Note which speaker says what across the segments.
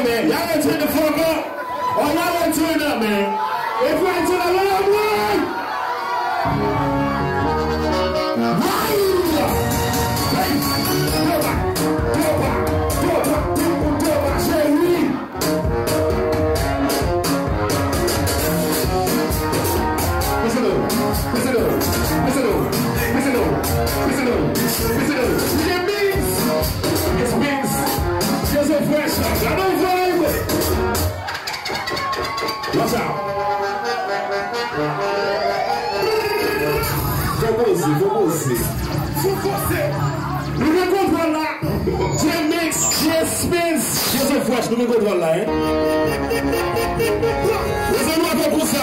Speaker 1: man. Y'all gonna turn the fuck up? Or y'all gonna turn up, man? If we're to the long one! It's Mixx. Just a fresh up. I don't vibe with it. Watch out. Vamos. Nous me contrôlons là. J'ai Mixx, j'ai Spinz. Just a fresh, nous me contrôlons là, hein. Laissez-moi faire pour ça.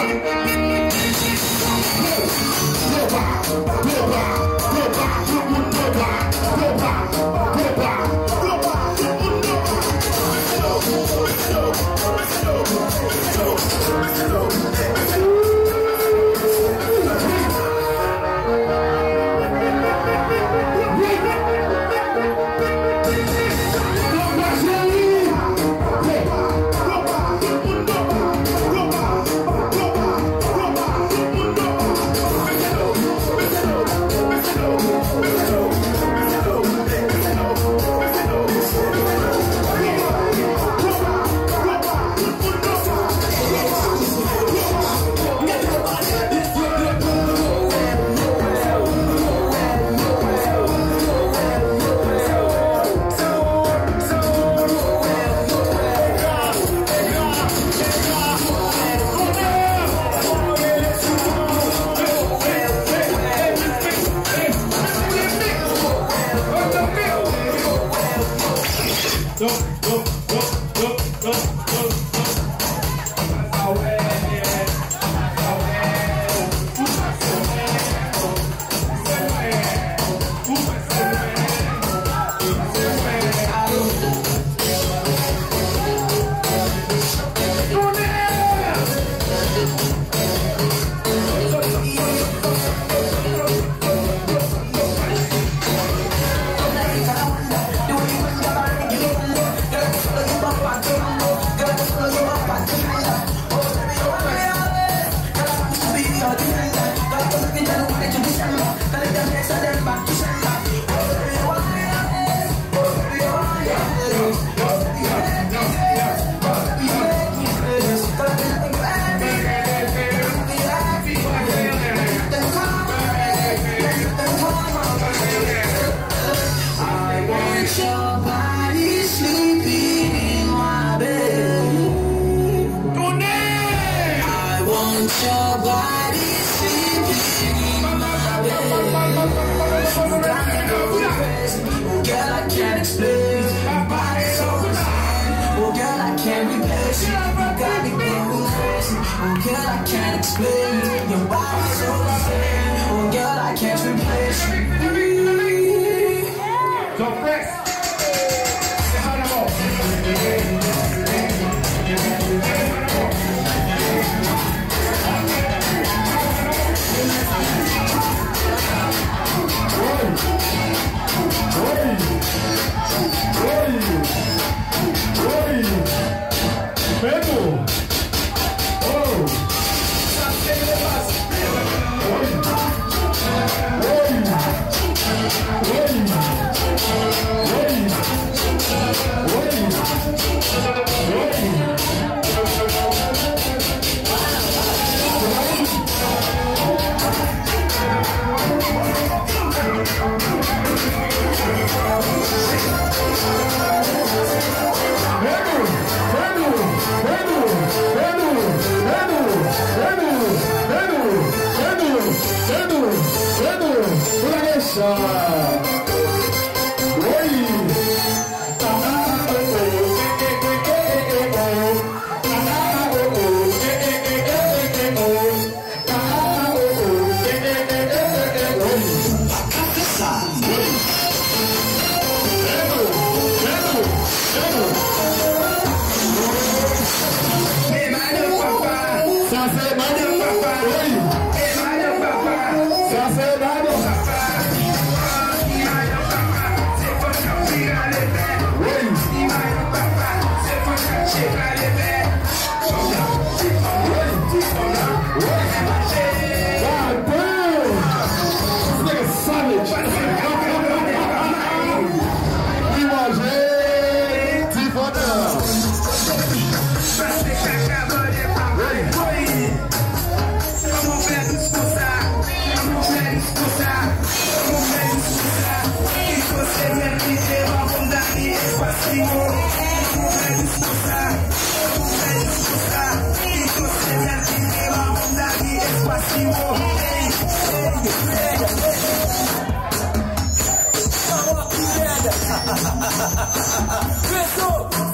Speaker 2: Preso,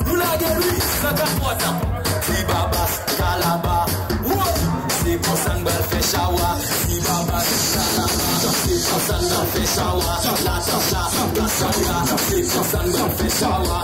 Speaker 2: nous la guéri, ça capote. Si babas, calaba, c'est pour ça que je fais shawa. Si babas, calaba, c'est pour ça que je fais shawa. La tata, la soya, c'est pour ça que je fais shawa.